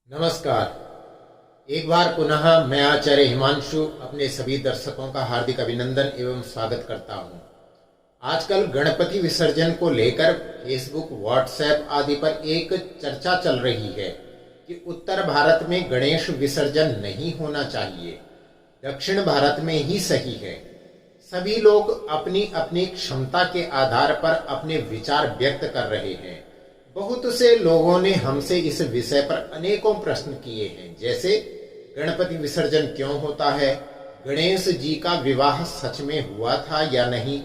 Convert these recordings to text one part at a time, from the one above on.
नमस्कार। एक बार पुनः मैं आचार्य हिमांशु अपने सभी दर्शकों का हार्दिक अभिनंदन एवं स्वागत करता हूं। आजकल गणपति विसर्जन को लेकर फेसबुक, व्हाट्सएप आदि पर एक चर्चा चल रही है कि उत्तर भारत में गणेश विसर्जन नहीं होना चाहिए, दक्षिण भारत में ही सही है। सभी लोग अपनी अपनी क्षमता के आधार पर अपने विचार व्यक्त कर रहे हैं। बहुत से लोगों ने हमसे इस विषय पर अनेकों प्रश्न किए हैं, जैसे गणपति विसर्जन क्यों होता है, गणेश जी का विवाह सच में हुआ था या नहीं,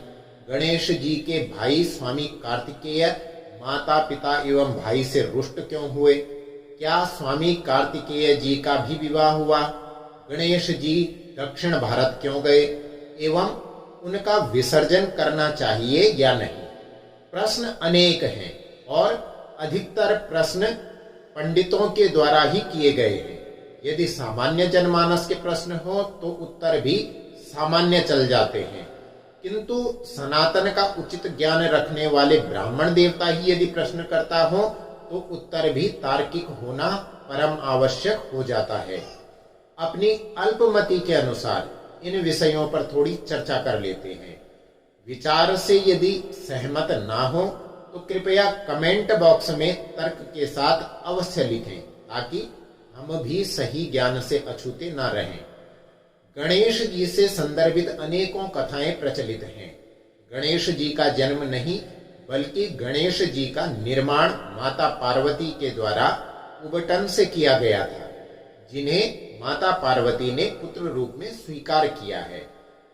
गणेश जी के भाई स्वामी कार्तिकेय माता पिता एवं भाई से रुष्ट क्यों हुए, क्या स्वामी कार्तिकेय जी का भी विवाह हुआ, गणेश जी दक्षिण भारत क्यों गए एवं उनका विसर्जन करना चाहिए या नहीं। प्रश्न अनेक हैं और अधिकतर प्रश्न पंडितों के द्वारा ही किए गए हैं। यदि सामान्य जनमानस के प्रश्न हो तो उत्तर भी सामान्य चल जाते हैं, किंतु सनातन का उचित ज्ञान रखने वाले ब्राह्मण देवता ही यदि प्रश्न करता हो तो उत्तर भी तार्किक होना परम आवश्यक हो जाता है। अपनी अल्पमति के अनुसार इन विषयों पर थोड़ी चर्चा कर लेते हैं। विचार से यदि सहमत ना हो तो कृपया कमेंट बॉक्स में तर्क के साथ अवश्य लिखें, ताकि हम भी सही ज्ञान से अछूते न रहें। गणेश जी से संदर्भित अनेकों कथाएं प्रचलित हैं। गणेश जी का जन्म नहीं बल्कि गणेश जी का निर्माण माता पार्वती के द्वारा उबटन से किया गया था, जिन्हें माता पार्वती ने पुत्र रूप में स्वीकार किया है।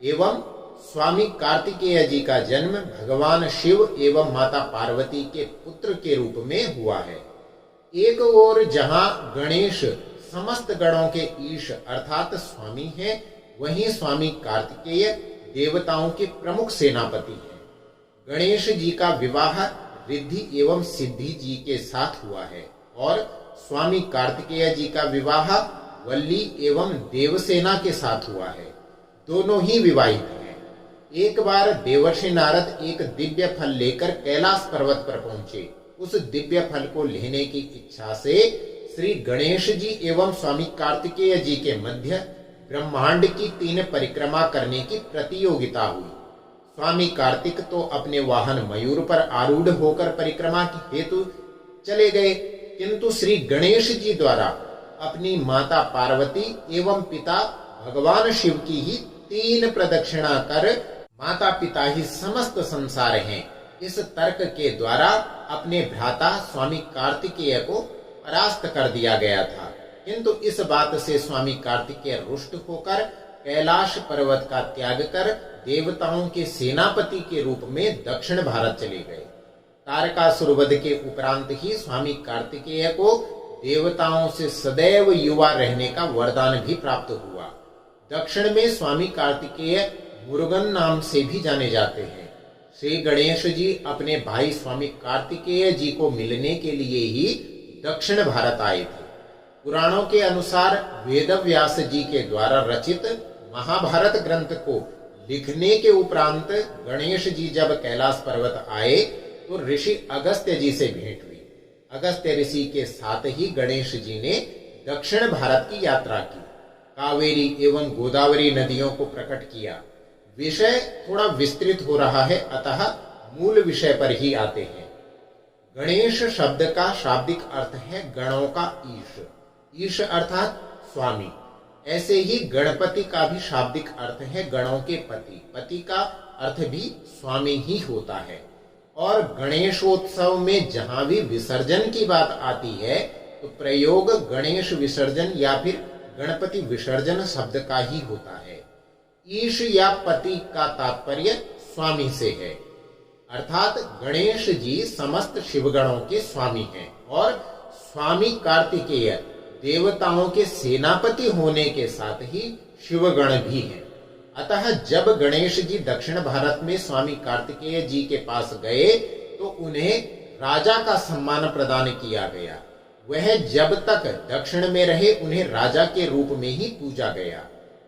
एवं स्वामी कार्तिकेय जी का जन्म भगवान शिव एवं माता पार्वती के पुत्र के रूप में हुआ है। एक ओर जहां गणेश समस्त गणों के ईश अर्थात स्वामी हैं, वहीं स्वामी कार्तिकेय देवताओं के प्रमुख सेनापति हैं। गणेश जी का विवाह रिद्धि एवं सिद्धि जी के साथ हुआ है और स्वामी कार्तिकेय जी का विवाह वल्ली एवं देवसेना के साथ हुआ है। दोनों ही विवाहित हैं। एक बार देवर्षि नारद एक दिव्य फल लेकर कैलाश पर्वत पर पहुंचे। उस दिव्य फल को लेने की इच्छा से श्री गणेश जी एवं स्वामी कार्तिकेय जी के मध्य ब्रह्मांड की 3 परिक्रमा करने की प्रतियोगिता हुई। स्वामी कार्तिक तो अपने वाहन मयूर पर आरूढ़ होकर परिक्रमा के हेतु चले गए, किंतु श्री गणेश जी द्वारा अपनी माता पार्वती एवं पिता भगवान शिव की ही 3 प्रदक्षिणा कर माता पिता ही समस्त संसार हैं, इस तर्क के द्वारा अपने भ्राता स्वामी कार्तिकेय को परास्त कर दिया गया था। किंतु इस बात से स्वामी कार्तिकेय रुष्ट होकर कैलाश पर्वत का त्याग कर देवताओं के सेनापति के रूप में दक्षिण भारत चले गए। तारकासुर वध के उपरांत ही स्वामी कार्तिकेय को देवताओं से सदैव युवा रहने का वरदान भी प्राप्त हुआ। दक्षिण में स्वामी कार्तिकेय मुरुगन नाम से भी जाने जाते हैं। श्री गणेश जी अपने भाई स्वामी कार्तिकेय जी को मिलने के लिए ही दक्षिण भारत आए थे। पुराणों के अनुसार वेद व्यास जी के द्वारा रचित महाभारत ग्रंथ को लिखने के उपरांत गणेश जी जब कैलाश पर्वत आए तो ऋषि अगस्त्य जी से भेंट हुई। अगस्त्य ऋषि के साथ ही गणेश जी ने दक्षिण भारत की यात्रा की, कावेरी एवं गोदावरी नदियों को प्रकट किया। विषय थोड़ा विस्तृत हो रहा है, अतः मूल विषय पर ही आते हैं। गणेश शब्द का शाब्दिक अर्थ है गणों का ईश, ईश अर्थात स्वामी। ऐसे ही गणपति का भी शाब्दिक अर्थ है गणों के पति, पति का अर्थ भी स्वामी ही होता है। और गणेशोत्सव में जहां भी विसर्जन की बात आती है तो प्रयोग गणेश विसर्जन या फिर गणपति विसर्जन शब्द का ही होता है। ईश या पति का तात्पर्य स्वामी से है, अर्थात गणेश जी समस्त शिवगणों के स्वामी हैं और स्वामी कार्तिकेय देवताओं के सेनापति होने के साथ ही शिवगण भी हैं। अतः जब गणेश जी दक्षिण भारत में स्वामी कार्तिकेय जी के पास गए तो उन्हें राजा का सम्मान प्रदान किया गया। वह जब तक दक्षिण में रहे उन्हें राजा के रूप में ही पूजा गया।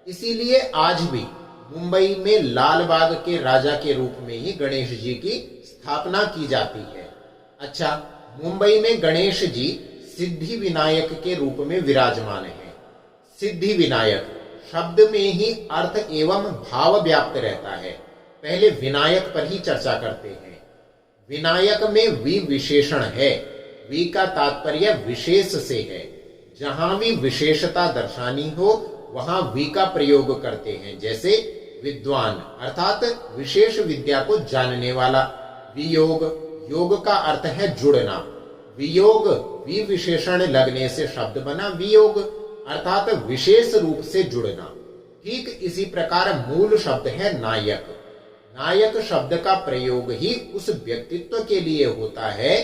इसीलिए आज भी मुंबई में लाल बाग के राजा के रूप में ही गणेश जी की स्थापना की जाती है। अच्छा, मुंबई में गणेश जी सिद्धि विनायक के रूप में विराजमान है। सिद्धि विनायक शब्द में ही अर्थ एवं भाव व्याप्त रहता है। पहले विनायक पर ही चर्चा करते हैं। विनायक में वि विशेषण है। वि का तात्पर्य विशेष से है। जहां भी विशेषता दर्शानी हो वहां वि का प्रयोग करते हैं। जैसे विद्वान अर्थात विशेष विद्या को जानने वाला। वियोग, योग का अर्थ है जुड़ना। वियोग वि विशेषण लगने से शब्द बना वियोग अर्थात विशेष रूप से जुड़ना। ठीक इसी प्रकार मूल शब्द है नायक। नायक शब्द का प्रयोग ही उस व्यक्तित्व के लिए होता है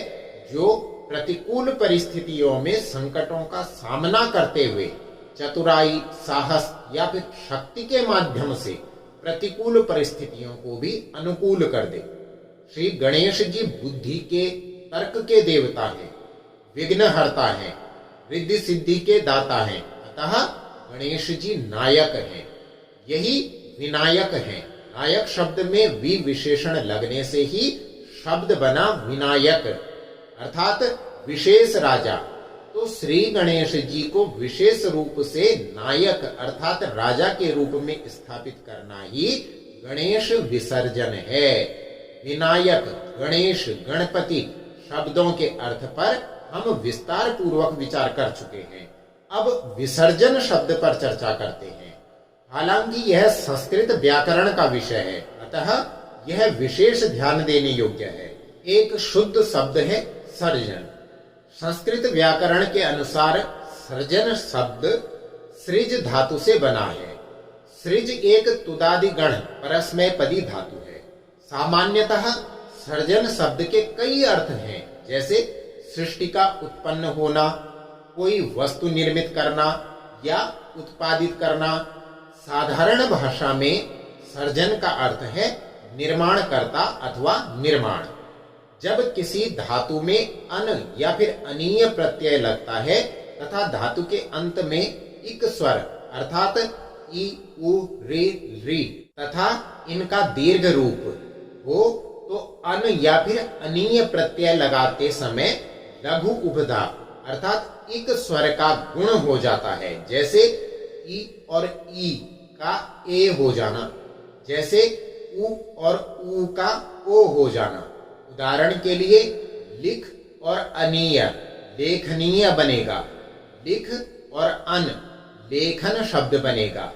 जो प्रतिकूल परिस्थितियों में संकटों का सामना करते हुए चतुराई, साहस या फिर शक्ति के माध्यम से प्रतिकूल परिस्थितियों को भी अनुकूल कर दे। श्री गणेश जी बुद्धि के, तर्क के देवता हैं, विघ्नहर्ता हैं, रिद्धि सिद्धि के दाता हैं। अतः गणेश जी नायक हैं। यही विनायक हैं। नायक शब्द में वि विशेषण लगने से ही शब्द बना विनायक अर्थात विशेष राजा। तो श्री गणेश जी को विशेष रूप से नायक अर्थात राजा के रूप में स्थापित करना ही गणेश विसर्जन है। विनायक, गणेश, गणपति शब्दों के अर्थ पर हम विस्तार पूर्वक विचार कर चुके हैं। अब विसर्जन शब्द पर चर्चा करते हैं। हालांकि यह संस्कृत व्याकरण का विषय है, अतः यह विशेष ध्यान देने योग्य है। एक शुद्ध शब्द है सर्जन। संस्कृत व्याकरण के अनुसार सर्जन शब्द सृज धातु से बना है। सृज एक तुदादि गण परस्मैपदी धातु है। सामान्यतः सर्जन शब्द के कई अर्थ हैं, जैसे सृष्टि का उत्पन्न होना, कोई वस्तु निर्मित करना या उत्पादित करना। साधारण भाषा में सर्जन का अर्थ है निर्माणकर्ता अथवा निर्माण। जब किसी धातु में अन या फिर अनीय प्रत्यय लगता है तथा धातु के अंत में इक स्वर अर्थात ई, उ, रे, री तथा इनका दीर्घ रूप हो तो अन या फिर अनीय प्रत्यय लगाते समय लघु उपधा अर्थात इक स्वर का गुण हो जाता है। जैसे ई और ई का ए हो जाना, जैसे उ और उ का ओ हो जाना। उदाहरण के लिए लिख और अनीय लेखनीय बनेगा। लिख और अन लेखन शब्द बनेगा।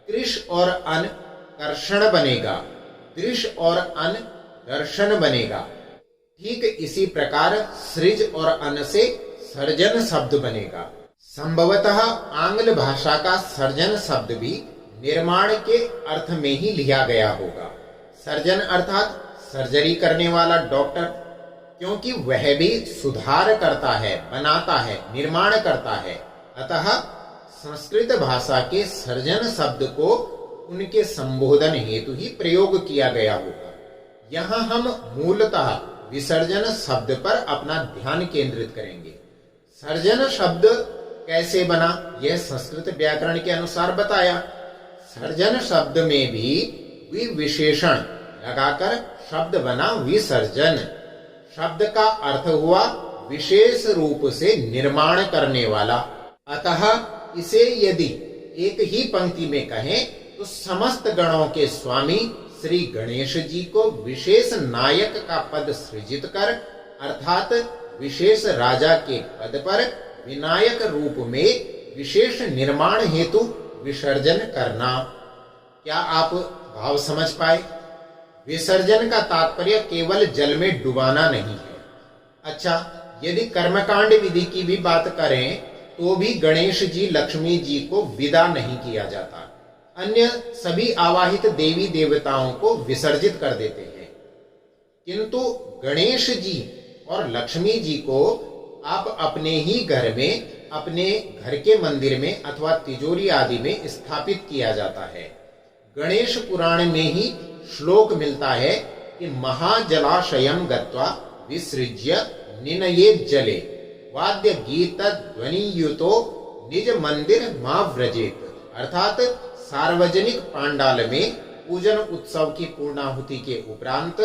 कृष और अन कर्षण बनेगा। दृश और अन दर्शन बनेगा। ठीक इसी प्रकार सृज और अन से सर्जन शब्द बनेगा। संभवतः आंग्ल भाषा का सर्जन शब्द भी निर्माण के अर्थ में ही लिया गया होगा। सर्जन अर्थात सर्जरी करने वाला डॉक्टर, क्योंकि वह भी सुधार करता है, बनाता है, निर्माण करता है। अतः संस्कृत भाषा के सर्जन शब्द को उनके संबोधन हेतु ही प्रयोग किया गया होगा। यहाँ हम मूलतः विसर्जन शब्द पर अपना ध्यान केंद्रित करेंगे। सर्जन शब्द कैसे बना, यह संस्कृत व्याकरण के अनुसार बताया। सर्जन शब्द में भी विशेषण लगाकर शब्द बना विसर्जन। शब्द का अर्थ हुआ विशेष रूप से निर्माण करने वाला। अतः इसे यदि एक ही पंक्ति में कहें तो समस्त गणों के स्वामी श्री गणेश जी को विशेष नायक का पद सृजित कर अर्थात विशेष राजा के पद पर विनायक रूप में विशेष निर्माण हेतु विसर्जन करना। क्या आप भाव समझ पाए? विसर्जन का तात्पर्य केवल जल में डुबाना नहीं है। अच्छा, यदि कर्मकांड विधि की भी बात करें तो भी गणेश जी, लक्ष्मी जी को विदा नहीं किया जाता। अन्य सभी आवाहित देवी देवताओं को विसर्जित कर देते हैं, किंतु गणेश जी और लक्ष्मी जी को आप अपने ही घर में, अपने घर के मंदिर में अथवा तिजोरी आदि में स्थापित किया जाता है। गणेश पुराण में ही श्लोक मिलता है कि महाजलाशयम गत्वा विसृज्य निनयेत् जले वाद्य गीत ध्वनियुतो निज मंदिर मां व्रजेत। अर्थात सार्वजनिक पांडाल में पूजन उत्सव की पूर्णाहुति के उपरांत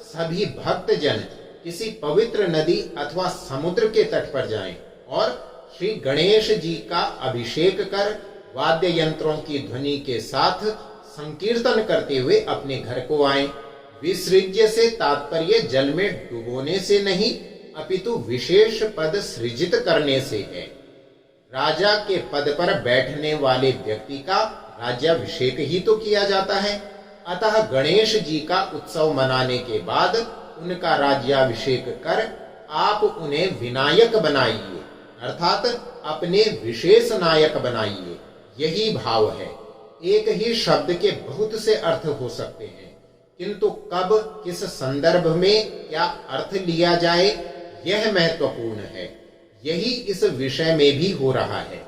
सभी भक्तजन किसी पवित्र नदी अथवा समुद्र के तट पर जाएं और श्री गणेश जी का अभिषेक कर वाद्य यंत्रों की ध्वनि के साथ संकीर्तन करते हुए अपने घर को आए। विसृज्य से तात्पर्य जल में डुबोने से नहीं अपितु विशेष पद सृजित करने से है। राजा के पद पर बैठने वाले व्यक्ति का राज्याभिषेक ही तो किया जाता है। अतः गणेश जी का उत्सव मनाने के बाद उनका राज्याभिषेक कर आप उन्हें विनायक बनाइए, अर्थात अपने विशेष नायक बनाइए। यही भाव है। एक ही शब्द के बहुत से अर्थ हो सकते हैं, किंतु कब किस संदर्भ में क्या अर्थ लिया जाए यह महत्वपूर्ण है। यही इस विषय में भी हो रहा है।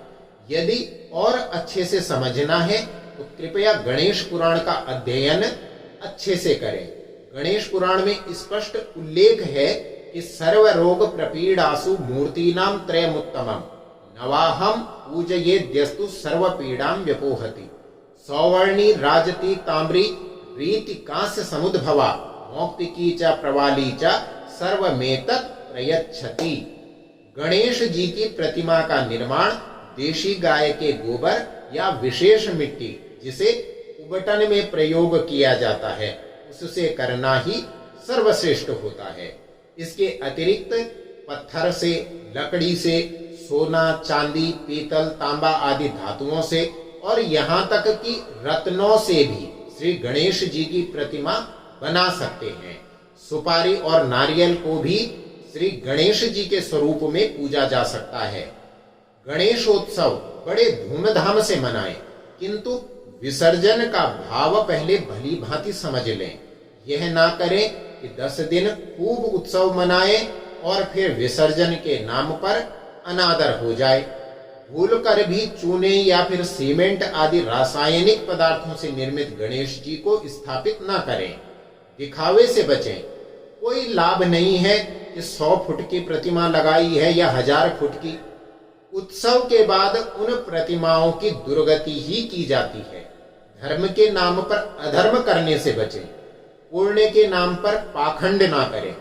यदि और अच्छे से समझना है तो कृपया गणेश पुराण का अध्ययन अच्छे से करें। गणेश पुराण में स्पष्ट उल्लेख है कि सर्व रोग प्रपीड़ासु मूर्तीनाम त्रयमुत्तमम् नवाहम पूजयेद्यस्तु सर्व पीड़ाम व्यपोहति। सौवर्णी राजती ताम्री रीति कांस्य समुद्भवा मौक्तिकी च प्रवाली च सर्वमेतत् प्रयच्छति। गणेश जी की प्रतिमा का निर्माण देशी गाय के गोबर या विशेष मिट्टी जिसे उबटन में प्रयोग किया जाता है उससे करना ही सर्वश्रेष्ठ होता है। इसके अतिरिक्त पत्थर से, लकड़ी से, सोना, चांदी, पीतल, तांबा आदि धातुओं से और यहाँ तक कि रत्नों से भी श्री गणेश जी की प्रतिमा बना सकते हैं। सुपारी और नारियल को भी श्री गणेश जी के स्वरूप में पूजा जा सकता है। गणेशोत्सव बड़े धूमधाम से मनाएं, किंतु विसर्जन का भाव पहले भली भांति समझ लें। यह ना करें कि 10 दिन खूब उत्सव मनाएं और फिर विसर्जन के नाम पर अनादर हो जाए। भूल कर भी चूने या फिर सीमेंट आदि रासायनिक पदार्थों से निर्मित गणेश जी को स्थापित ना करें। दिखावे से बचें। कोई लाभ नहीं है कि 100 फुट की प्रतिमा लगाई है या 1000 फुट की। उत्सव के बाद उन प्रतिमाओं की दुर्गति ही की जाती है। धर्म के नाम पर अधर्म करने से बचें। पुण्य के नाम पर पाखंड ना करें।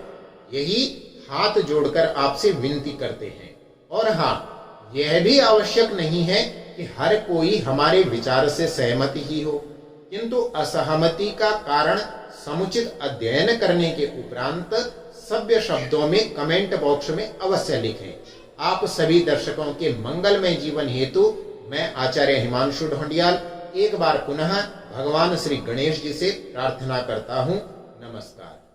यही हाथ जोड़कर आपसे विनती करते हैं। और हाँ, यह भी आवश्यक नहीं है कि हर कोई हमारे विचार से सहमत ही हो, किंतु असहमति का कारण समुचित अध्ययन करने के उपरांत सभ्य शब्दों में कमेंट बॉक्स में अवश्य लिखें। आप सभी दर्शकों के मंगलमय जीवन हेतु मैं आचार्य हिमांशु ढोंडियाल एक बार पुनः भगवान श्री गणेश जी से प्रार्थना करता हूँ। नमस्कार।